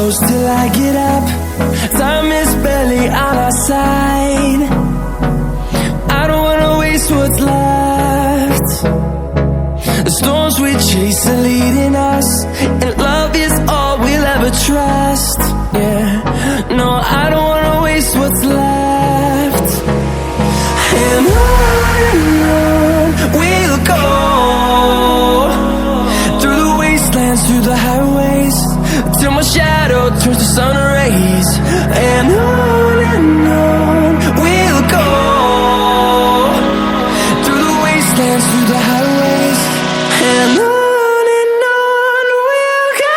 close till I get up. Time is barely on our side. I don't wanna waste what's left. The storms we chase are leading us, and love is all we'll ever trust. Yeah, no, I don't wanna waste what's left. And on we'll go, through the wastelands, through the highways, till my shadow turns to sun rays. And on we'll go, through the wastelands, through the highways, and on we'll go.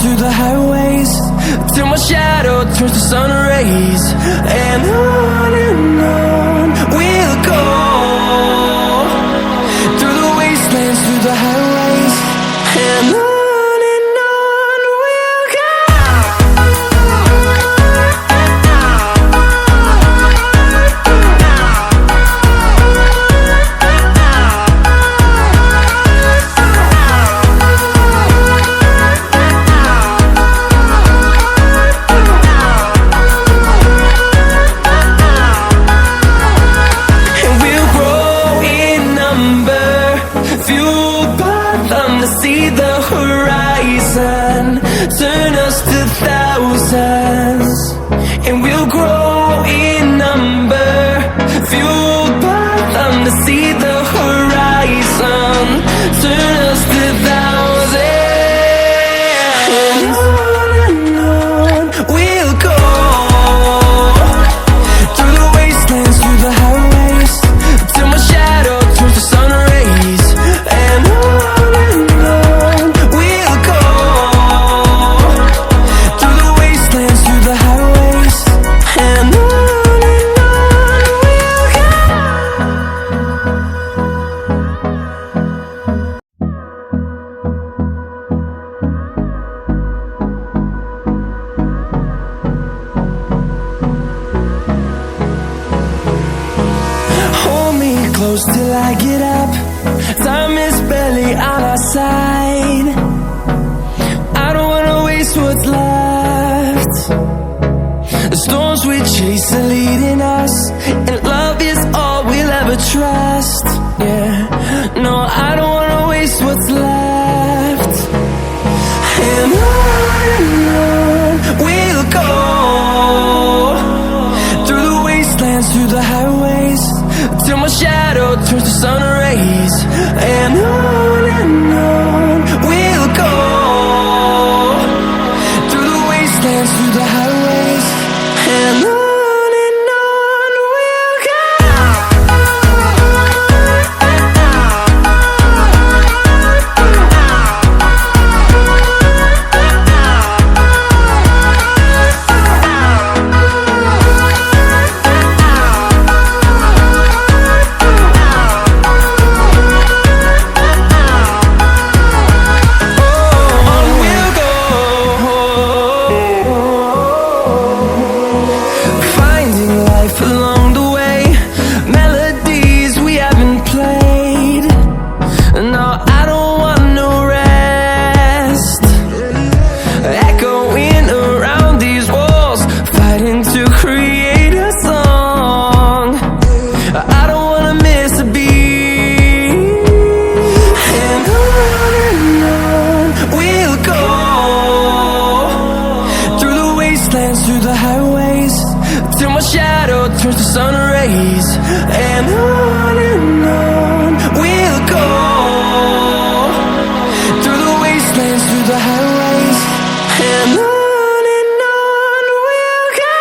Through the highways, till my shadow turns to sun rays. And on we'll go, through the wastelands, through the highways, and on we'll go. See the horizon turn us to thousands, and we'll grow in number, fueled by them. To see the horizon turn us to thousands, and on we'll go, through the wastelands, through the highways, till my shadow turns to sun rays. And close till I get up. Time is barely on our side. I don't wanna waste what's left. The storms we chase are leading us, and love is all we'll ever trust. Yeah, no, I don't wanna waste what's left. And on we'll go, through the wastelands, through the highways, till my shadow turns to sun rays. And on we'll go, through the wastelands, through the highways, and on we'll go. sun rays. And on we'll go, through the wastelands, through the highways. And on we'll go.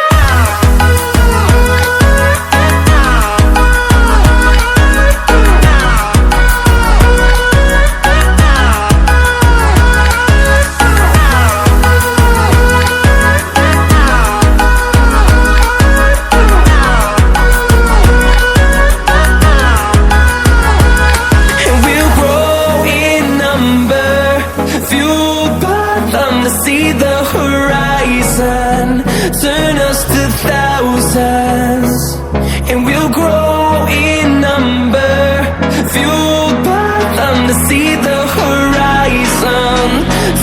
See the horizon, turn us to thousands, and we'll grow in number, fueled by them to see the horizon,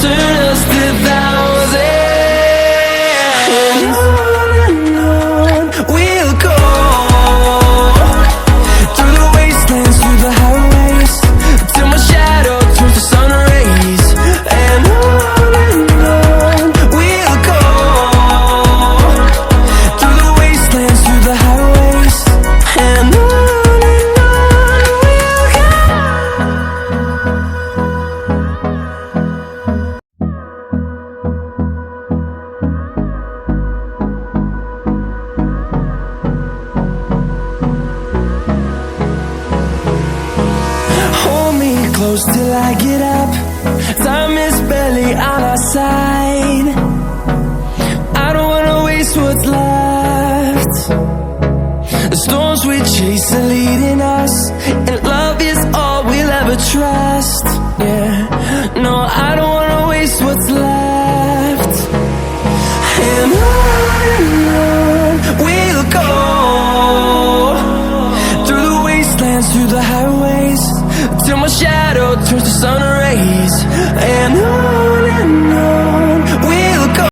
turn us to thousands, and on we'll go, through the wastelands, through the highways, till my shadow turns to sun rays. And close till I get up. Time is barely on our side. I don't wanna waste what's left. The storms we chase are leading us, and love is all we'll ever trust. Yeah, no, I don't wanna waste what's left. And on we'll go, through the wastelands, through the highways, till my shadow turns to sun rays. And on